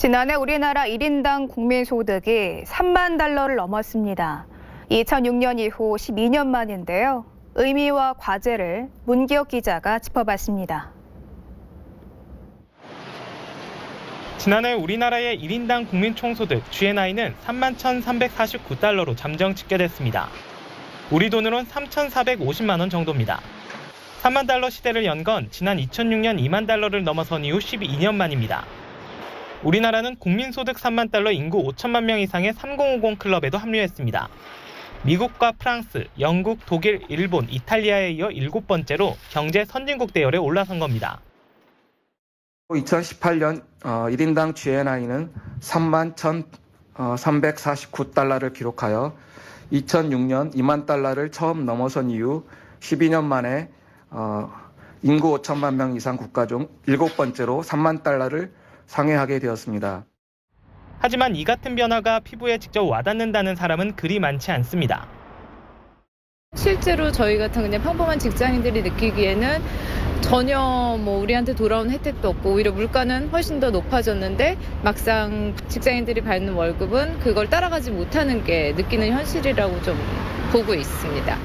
지난해 우리나라 1인당 국민소득이 3만 달러를 넘었습니다. 2006년 이후 12년 만인데요. 의미와 과제를 문기혁 기자가 짚어봤습니다. 지난해 우리나라의 1인당 국민 총소득 GNI는 3만 1,349달러로 잠정 집계됐습니다. 우리 돈으론 3,450만 원 정도입니다. 3만 달러 시대를 연 건 지난 2006년 2만 달러를 넘어선 이후 12년 만입니다. 우리나라는 국민소득 3만 달러 인구 5천만 명 이상의 3050 클럽에도 합류했습니다. 미국과 프랑스, 영국, 독일, 일본, 이탈리아에 이어 7번째로 경제 선진국 대열에 올라선 겁니다. 2018년 1인당 GNI는 3만 1,349달러를 기록하여 2006년 2만 달러를 처음 넘어선 이후 12년 만에 인구 5천만 명 이상 국가 중 7번째로 3만 달러를 상회하게 되었습니다. 하지만 이 같은 변화가 피부에 직접 와닿는다는 사람은 그리 많지 않습니다. 실제로 저희 같은 그냥 평범한 직장인들이 느끼기에는 전혀 우리한테 돌아온 혜택도 없고 오히려 물가는 훨씬 더 높아졌는데 막상 직장인들이 받는 월급은 그걸 따라가지 못하는 게 느끼는 현실이라고 좀 보고 있습니다.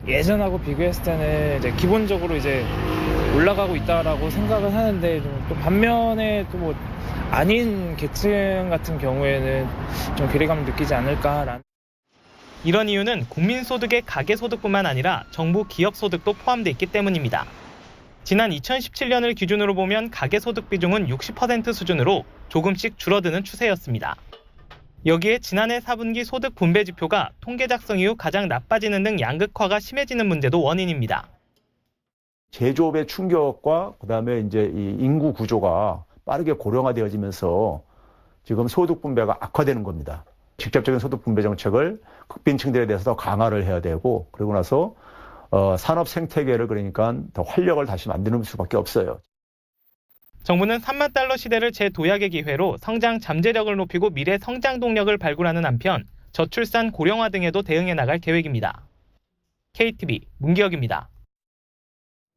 예전하고 비교했을 때는 이제 기본적으로 이제 올라가고 있다라고 생각을 하는데 또 반면에 또 아닌 계층 같은 경우에는 좀 괴리감을 느끼지 않을까라는. 이런 이유는 국민소득의 가계소득뿐만 아니라 정부 기업소득도 포함돼 있기 때문입니다. 지난 2017년을 기준으로 보면 가계소득 비중은 60% 수준으로 조금씩 줄어드는 추세였습니다. 여기에 지난해 4분기 소득 분배 지표가 통계 작성 이후 가장 나빠지는 등 양극화가 심해지는 문제도 원인입니다. 제조업의 충격과 그다음에 이제 이 인구 구조가 빠르게 고령화되어지면서 지금 소득 분배가 악화되는 겁니다. 직접적인 소득 분배 정책을 극빈층들에 대해서 더 강화를 해야 되고 그러고 나서 산업 생태계를 그러니까 더 활력을 다시 만드는 수밖에 없어요. 정부는 3만 달러 시대를 재도약의 기회로 성장 잠재력을 높이고 미래 성장 동력을 발굴하는 한편 저출산 고령화 등에도 대응해 나갈 계획입니다. KTV 문기혁입니다.